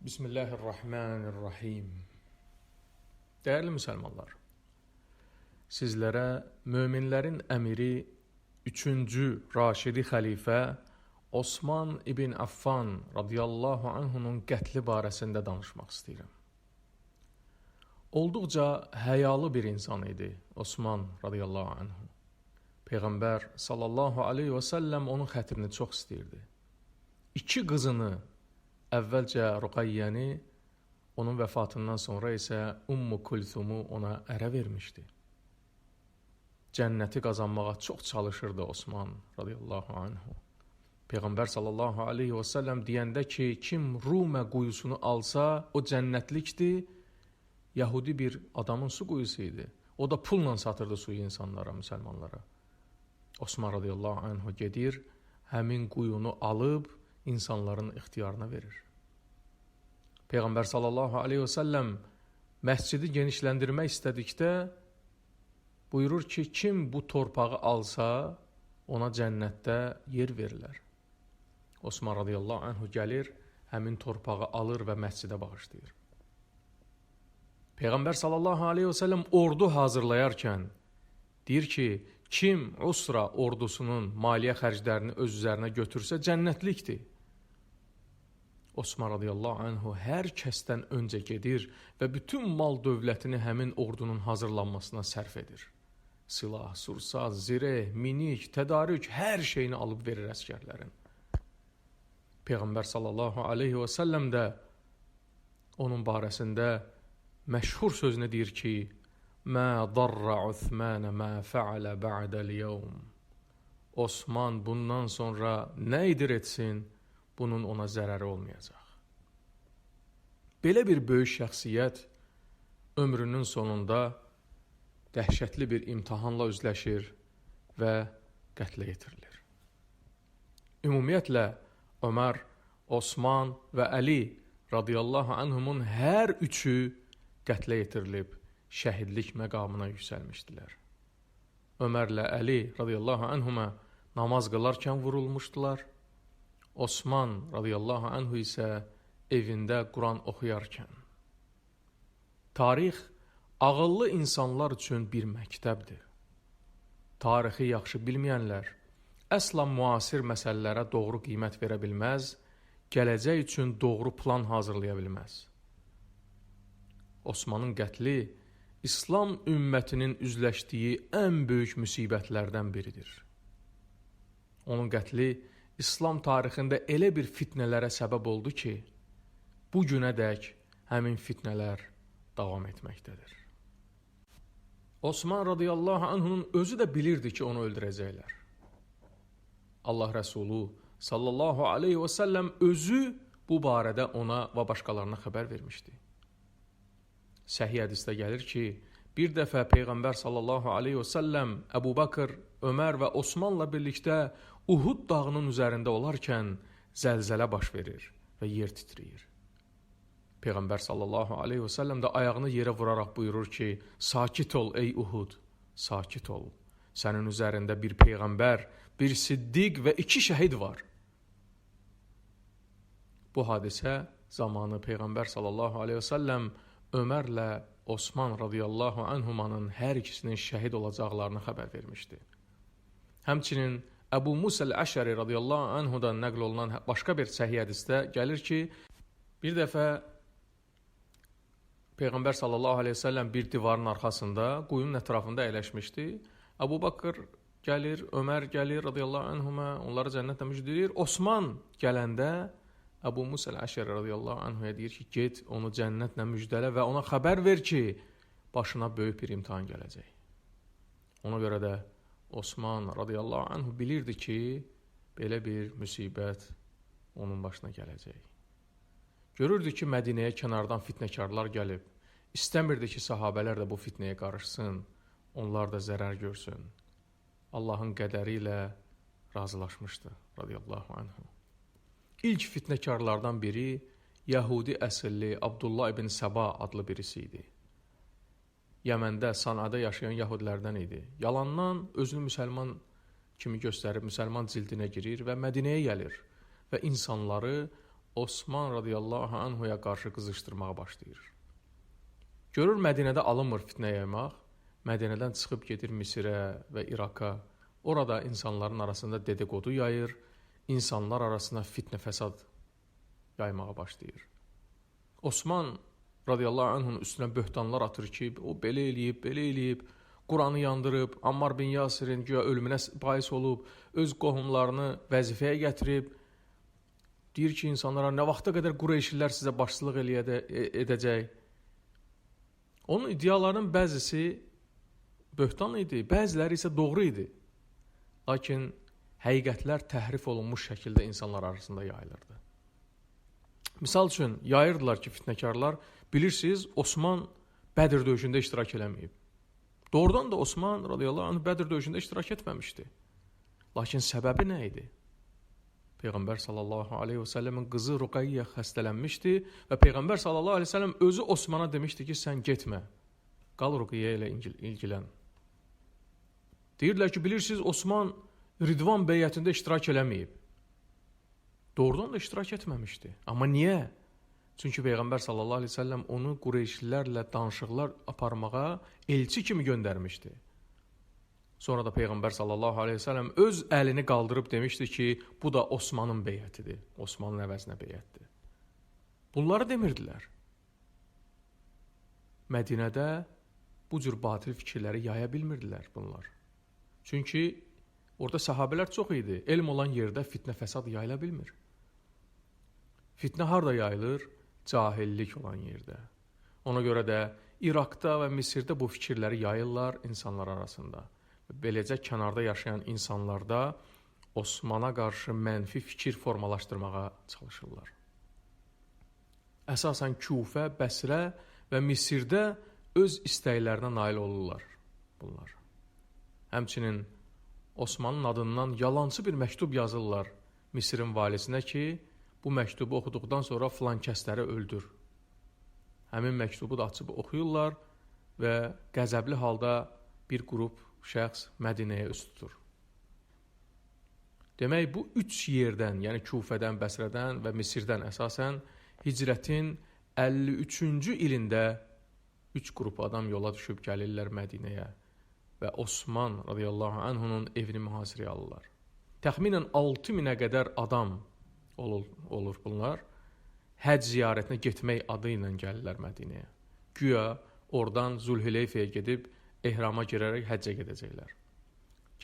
Bismillahirrahmanirrahim. Değerli müsəlmanlar, sizlərə möminlərin əmiri 3-cü Raşidi xəlifə Osman ibn Affan radiyallahu anhunun qətli barəsində danışmaq istəyirəm. Olduqca həyalı bir insan idi Osman radiyallahu anhu. Peyğəmbər sallallahu aleyhi və səlləm onun xətrini çox istəyirdi. 2 qızını, əvvəlcə Ruqayyəni, onun vəfatından sonra isə Ummu Kulsumu ona ərə vermişdi. Cənnəti qazanmağa çox çalışırdı Osman radiyallahu anhu. Peyğəmbər sallallahu aleyhi və səlləm deyəndə ki, kim Rumə quyusunu alsa, o cənnətlikdir, Yahudi bir adamın su quyusu idi. O da pulla satırdı suyu insanlara, müsəlmanlara. Osman radiyallahu anhu gedir, həmin quyunu alıb, insanların ixtiyarına verir. Peyğəmbər sallallahu aleyhi və səlləm məscidi genişləndirmək istədikdə buyurur ki, kim bu torpağı alsa, ona cənnətdə yer verilər. Osman radiyallahu anhu gəlir, həmin torpağı alır və məscidə bağışlayır. Peyğəmbər sallallahu aleyhi və səlləm ordu hazırlayarkən deyir ki, kim Usra ordusunun maliyyə xərclərini öz üzərinə götürsə, cənnətlikdir. Osman radiyallahu anhu hər kəsdən öncə gedir və bütün mal dövlətini həmin ordunun hazırlanmasına sərf edir. Silah, sursat, zireh, minik, tədarük, hər şeyini alıb verir əskərlərin. Peyğəmbər sallallahu aleyhi və səlləm də onun barəsində məşhur sözünü deyir ki, Mə darra Uthmənə mə fəalə bə'dəl yevm. Osman bundan sonra nə edir etsin, bunun ona zərəri olmayacaq. Belə bir böyük şəxsiyyət ömrünün sonunda dəhşətli bir imtahanla üzləşir və qətlə yetirilir. Ümumiyyətlə, Ömər, Osman və Əli radiyallahu anhumun hər üçü qətlə yetirilib, şəhidlik məqamına yüksəlmişdilər. Ömərlə Əli radiyallahu anhuma namaz qılarkən vurulmuşdular. Osman radiyallahu anhu isə evində Quran oxuyarkən. Tarix ağıllı insanlar üçün bir məktəbdir. Tarixi yaxşı bilməyənlər əsla müasir məsələlərə doğru qiymət verə bilməz, gələcək üçün doğru plan hazırlaya bilməz. Osmanın qətli İslam ümmətinin üzləşdiyi ən böyük müsibətlərdən biridir. Onun qətli İslam tarixində elə bir fitnələrə səbəb oldu ki, bu günədək həmin fitnələr davam etməkdədir. Osman radiyallahu anhunun özü də bilirdi ki, onu öldürəcəklər. Allah Rəsulu sallallahu aleyhi və səlləm özü bu barədə ona və başqalarına xəbər vermişdi. Səhih hədisdə gəlir ki, bir dəfə Peyğəmbər sallallahu aleyhi və səlləm Əbu Bakır, Ömər və Osmanla birlikdə Uhud dağının üzərində olarkən zəlzələ baş verir və yer titrəyir. Peyğəmbər sallallahu aleyhi və səlləm də ayağını yerə vuraraq buyurur ki, sakit ol ey Uhud, sakit ol. Sənin üzərində bir Peyğəmbər, bir Siddiq və 2 şəhid var. Bu hadisə zamanı Peyğəmbər sallallahu aleyhi və səlləm Ömərlə Osman radiyallahu anhumanın hər ikisinin şəhid olacaqlarını xəbər vermişdi. Həmçinin Əbu Musa əl-Əşəri radiyallahu anhudan nəql olunan başqa bir səhih hədisdə gəlir ki, bir dəfə Peyğəmbər sallallahu aleyhi ve səlləm bir divarın arxasında, quyunun ətrafında əyləşmişdi. Əbu Bakır gəlir, Ömər gəlir radiyallahu anhuma, onları cənnətlə müjdələyir. Osman gələndə Əbu Musa əl-Əşəri radiyallahu anhuya deyir ki, get onu cənnətlə müjdələ və ona xəbər ver ki, başına böyük bir imtihan gələcək. Ona görə də Osman radiyallahu anhu bilirdi ki, belə bir müsibət onun başına gələcək. Görürdü ki, Mədinəyə kənardan fitnəkarlar gəlib. İstəmirdi ki, sahabələr də bu fitnəyə qarışsın, onlar da zərər görsün. Allahın qədəri ilə razılaşmışdı radiyallahu anhu. İlk fitnəkarlardan biri Yahudi əsilli Abdullah ibn Səba adlı birisi idi. Yəməndə, Sanada yaşayan yahudilərdən idi. Yalandan özünü müsəlman kimi göstərib müsəlman cildinə girir və Mədinəyə gəlir və insanları Osman radiyallahu anhuya qarşı qızışdırmağa başlayır. Görür Mədinədə alınmır fitnə yaymaq, Mədinədən çıxıb gedir Misirə və İraqa. Orada insanların arasında dedikodu yayır, insanlar arasında fitnə fəsad yaymağa başlayır. Osman radiyallahu anhunun üstünə böhtanlar atır ki, o belə eləyib, Quranı yandırıb, Ammar bin Yasirin güya ölümünə bais olub, öz qohumlarını vəzifəyə gətirib, deyir ki, insanlara nə vaxta qədər Qureyşlilər sizə başçılıq edəcək. Onun iddialarının bəzisi böhtan idi, bəziləri isə doğru idi. Lakin həqiqətlər təhrif olunmuş şəkildə insanlar arasında yayılırdı. Misal üçün, yayırdılar ki, fitnəkarlar, bilirsiniz, Osman Bədir döyüşündə iştirak eləməyib. Doğrudan da Osman radiyallahu anh Bədir döyüşündə iştirak etməmişdi. Lakin səbəbi nə idi? Peyğəmbər sallallahu aleyhi və səlləmin qızı Ruqayyə xəstələnmişdi və Peyğəmbər sallallahu aleyhi və səlləm özü Osmana demişdi ki, sən getmə, qal Ruqayyə ilə ilgilən. Deyirlər ki, bilirsiniz, Osman Ridvan beyyətində iştirak eləməyib. Doğrudan da iştirak etməmişdi. Amma niyə? Çünki Peyğəmbər sallallahu aleyhi ve sellem onu Qureyşlilərlə danışıqlar aparmağa elçi kimi göndərmişdi. Sonra da Peyğəmbər sallallahu aleyhi ve sellem öz əlini qaldırıb demişdi ki, bu da Osmanın beyyətidir. Osmanın əvəzinə beyyətdir. Bunları demirdilər. Mədinədə bu cür batil fikirləri yaya bilmirdilər bunlar. Çünki orada sahabələr çox idi. Elm olan yerdə fitnə fəsad yayıla bilmir. Fitnə harda yayılır? Cahillik olan yerdə. Ona görə də İraqda və Misirdə bu fikirləri yayırlar insanlar arasında. Beləcə kənarda yaşayan insanlarda Osmana qarşı mənfi fikir formalaşdırmağa çalışırlar. Əsasən Küfə, Bəsrə və Misirdə öz istəklərinə nail olurlar bunlar. Həmçinin Osmanın adından yalançı bir məktub yazırlar Misirin valisinə ki, bu məktubu oxuduqdan sonra filan kəsləri öldür. Həmin məktubu da açıb oxuyurlar və qəzəbli halda bir qrup şəxs Mədinəyə üz tutur. Demək, bu üç yerdən, yəni Küfədən, Bəsrədən və Misirdən əsasən hicrətin 53-cü ilində 3 qrup adam yola düşüb gəlirlər Mədinəyə və Osman radiyallahu anhunun evini mühasirəyə alırlar. Təxminən 6000-ə qədər adam olur bunlar. Həcc ziyarətinə getmək adı ilə gəlirlər Mədinəyə. Güya oradan Zülhüleyfəyə gedib ehrama girərək həccə gedəcəklər.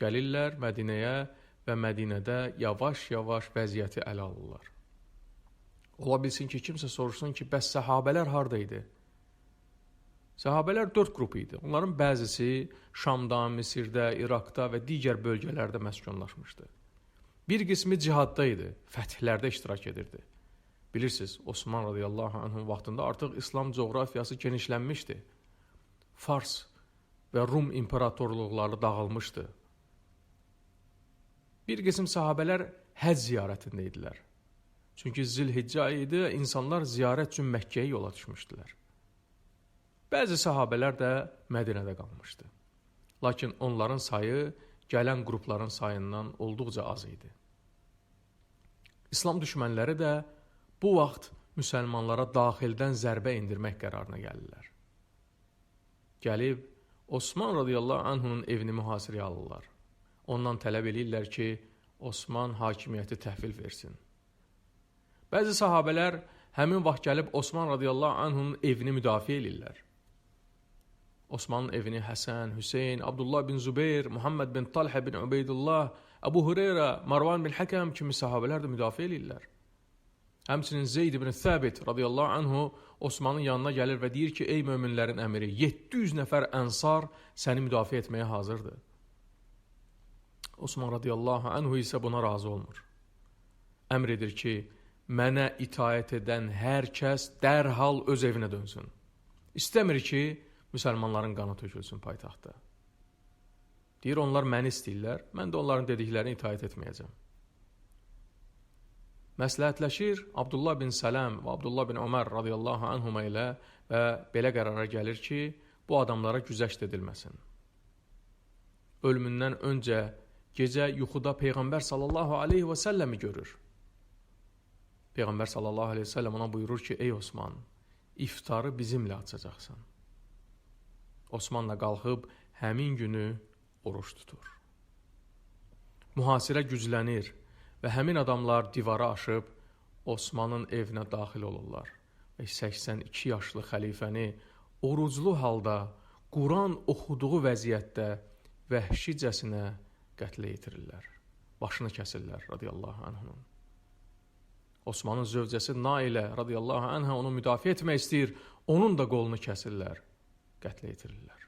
Gəlirlər Mədinəyə və Mədinədə yavaş-yavaş vəziyyəti ələ alırlar. Ola bilsin ki, kimsə soruşsun ki, bəs səhabələr harada idi? Səhabələr 4 qrup idi. Onların bəzisi Şamda, Misirdə, İraqda və digər bölgələrdə məskunlaşmışdı. Bir qismi cihadda idi, fəthlərdə iştirak edirdi. Bilirsiniz, Osman radiyallahu anhun vaxtında artıq İslam coğrafiyası genişlənmişdi. Fars və Rum imperatorluqları dağılmışdı. Bir qism sahabələr həcc ziyarətində idilər. Çünki Zilhiccə ayı idi, insanlar ziyarət üçün Məkkəyə yola düşmüşdülər. Bəzi sahabələr də Mədinədə qalmışdı. Lakin onların sayı gələn qrupların sayından olduqca az idi. İslam düşmənləri də bu vaxt müsəlmanlara daxildən zərbə indirmək qərarına gəlirlər. Gəlib, Osman radiyallahu anhunun evini mühasirəyə alırlar. Ondan tələb edirlər ki, Osman hakimiyyəti təhvil versin. Bəzi sahabələr həmin vaxt gəlib Osman radiyallahu anhunun evini müdafiə edirlər. Osmanın evini Həsən, Hüseyin, Abdullah bin Zübeyir, Muhammed bin Talhə bin Ubeydullah, Əbu Hüreyrə, Marwan bin Həkəm kimi sahabələr də müdafiə edirlər. Həmçinin Zeyd ibn Thəbit radiyallahu anhu Osmanın yanına gəlir və deyir ki, ey möminlərin əmiri, 700 nəfər ənsar səni müdafiə etməyə hazırdır. Osman radiyallahu anhu isə buna razı olmur. Əmr edir ki, mənə itaət edən hər kəs dərhal öz evinə dönsün. İstəmir ki, müsəlmanların qanı tökülsün paytaxtda. Deyir, onlar məni istəyirlər, mən də onların dediklərini itaət etməyəcəm. Məsləhətləşir Abdullah bin Sələm və Abdullah bin Ömər radiyallahu anhuma ilə və belə qərara gəlir ki, bu adamlara güzəşt edilməsin. Ölümündən öncə gecə yuxuda Peyğəmbər sallallahu aleyhi və səlləmi görür. Peyğəmbər sallallahu aleyhi ve sellem ona buyurur ki, ey Osman, iftarı bizimlə açacaqsan. Osman da qalxıb həmin günü oruç tutur. Mühasirə güclənir və həmin adamlar divara aşıb Osmanın evinə daxil olurlar. Və 82 yaşlı xəlifəni oruclu halda, Quran oxuduğu vəziyyətdə vəhşicəsinə qətlə yetirirlər. Başını kəsirlər radiyallahu anhunun. Osmanın zövcəsi Nailə radiyallahu anhə onu müdafiə etmək istəyir, onun da qolunu kəsirlər, qətlə yetirirlər.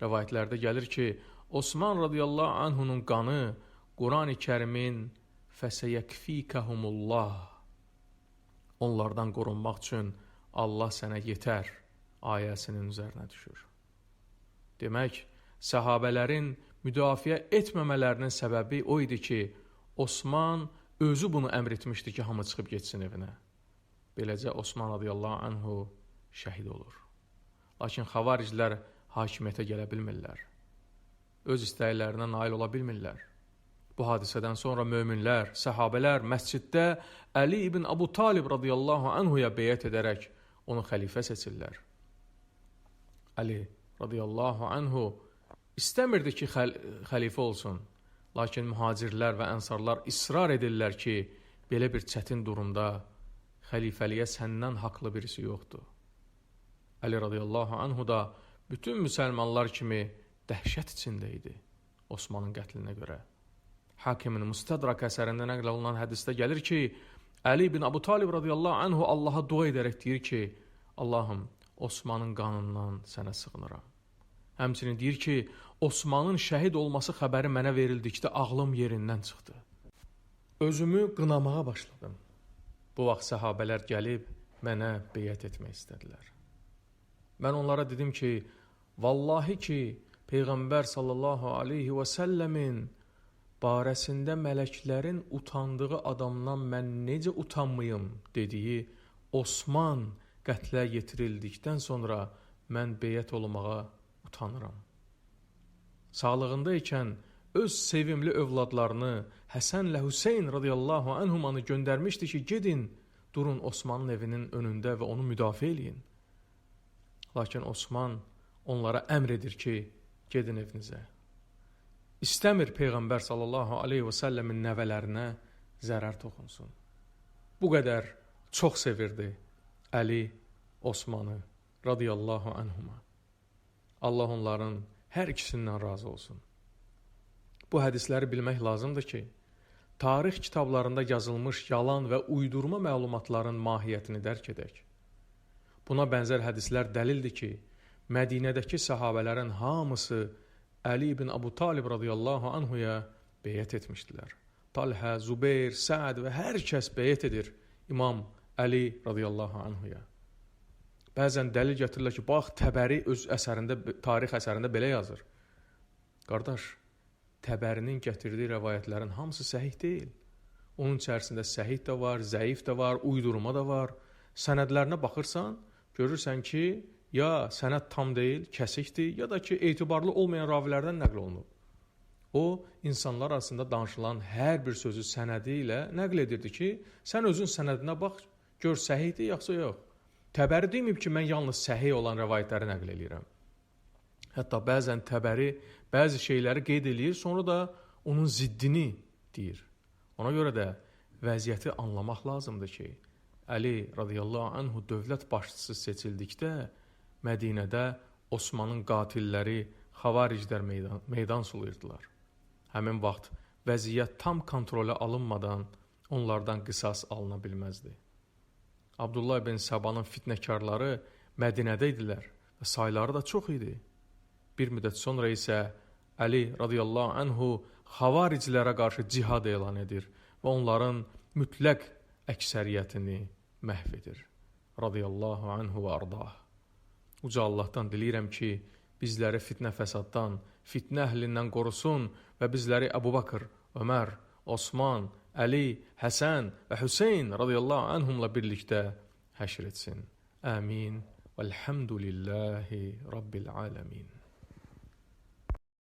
Rəvayətlərdə gəlir ki, Osman radiyallahu anhunun qanı Quran-ı Kərimin fəsəyəkfikəhumullah, onlardan qorunmaq üçün Allah sənə yetər ayəsinin üzərinə düşür. Demək, səhabələrin müdafiə etməmələrinin səbəbi o idi ki, Osman özü bunu əmr etmişdi ki, hamı çıxıb geçsin evinə. Beləcə Osman radiyallahu anhu şəhid olur. Lakin xavariclər hakimiyyətə gələ bilmirlər. Öz istəklərinə nail ola bilmirlər. Bu hadisədən sonra möminlər, səhabələr məsciddə Əli ibn Abu Talib radiyallahu anhuya beyət edərək onu xəlifə seçirlər. Əli radiyallahu anhu istəmirdi ki, xəlifə olsun. Lakin mühacirlər və ənsarlar israr edirlər ki, belə bir çətin durumda xəlifəliyə səndən haqlı birisi yoxdur. Əli radiyallahu anhu da bütün müsəlmanlar kimi dəhşət içində idi Osmanın qətlinə görə. Hakimin Mustadrak əsərində nəql olunan hədisdə gəlir ki, Əli ibn Abu Talib radiyallahu anhu Allaha dua edərək deyir ki, Allahım, Osmanın qanından sənə sığınıram. Həmçinin deyir ki, Osmanın şəhid olması xəbəri mənə verildikdə ağlım yerindən çıxdı. Özümü qınamağa başladım. Bu vaxt səhabələr gəlib mənə beyət etmək istədilər. Mən onlara dedim ki, vallahi ki, Peyğəmbər sallallahu aleyhi və səlləmin barəsində mələklərin utandığı adamdan mən necə utanmayım dediyi Osman qətlə yetirildikdən sonra mən beyət olmağa utanıram. Sağlığında ikən öz sevimli övladlarını Həsənlə Hüseyn radiyallahu anhumanı göndərmişdi ki, gedin, durun Osmanın evinin önündə və onu müdafiə eləyin. Lakin Osman onlara əmr edir ki, gedin evinizə. İstəmir Peyğəmbər sallallahu aleyhi və səlləmin nəvələrinə zərər toxunsun. Bu qədər çox sevirdi Əli Osmanı radiyallahu anhuma. Allah onların hər ikisindən razı olsun. Bu hədisləri bilmək lazımdır ki, tarix kitablarında yazılmış yalan və uydurma məlumatların mahiyyətini dərk edək. Buna bənzər hədislər dəlildir ki, Mədinədəki səhabələrin hamısı Əli ibn Abu Talib radiyallahu anhuya beyət etmişdilər. Talhə, Zübeyir, Səad və hər kəs beyət edir İmam Əli radiyallahu anhuya. Bəzən dəlil gətirirlər ki, bax, Təbəri öz əsərində, tarix əsərində belə yazır. Qardaş, Təbərinin gətirdiyi rəvayətlərin hamısı səhih deyil. Onun içərisində səhih də var, zəif də var, uydurma da var. Sənədlərinə baxırsan, görürsən ki, ya sənəd tam deyil, kəsikdir, ya da ki, etibarlı olmayan ravilərdən nəql olunub. O, insanlar arasında danışılan hər bir sözü sənədi ilə nəql edirdi ki, sən özün sənədinə bax, gör səhihdir, yoxsa yox. Təbəri deməyib ki, mən yalnız səhih olan rəvayətləri nəql edirəm. Hətta bəzən Təbəri bəzi şeyləri qeyd edir, sonra da onun ziddini deyir. Ona görə də vəziyyəti anlamaq lazımdır ki, Əli radiyallahu anhu dövlət başçısı seçildikdə Mədinədə Osmanın qatilləri, xavariclər meydan sulayırdılar. Həmin vaxt vəziyyət tam kontrolə alınmadan onlardan qisas alına bilməzdi. Abdullah ibn Səbanın fitnəkarları Mədinədə idilər və sayları da çox idi. Bir müddət sonra isə Əli radiyallahu anhu xavariclərə qarşı cihad elan edir və onların mütləq əksəriyyətini məhv edir. Radiyallahu anhu və ardah. Uca Allahdan diləyirəm ki, bizləri fitnə fəsaddan, fitnə əhlindən qorusun və bizləri Əbu Bakır, Ömər, Osman, Əli, Həsən və Hüseyn radiyallahu anhumla birlikdə həşr etsin. Amin. Vəlhamdülillahi Rabbil aləmin.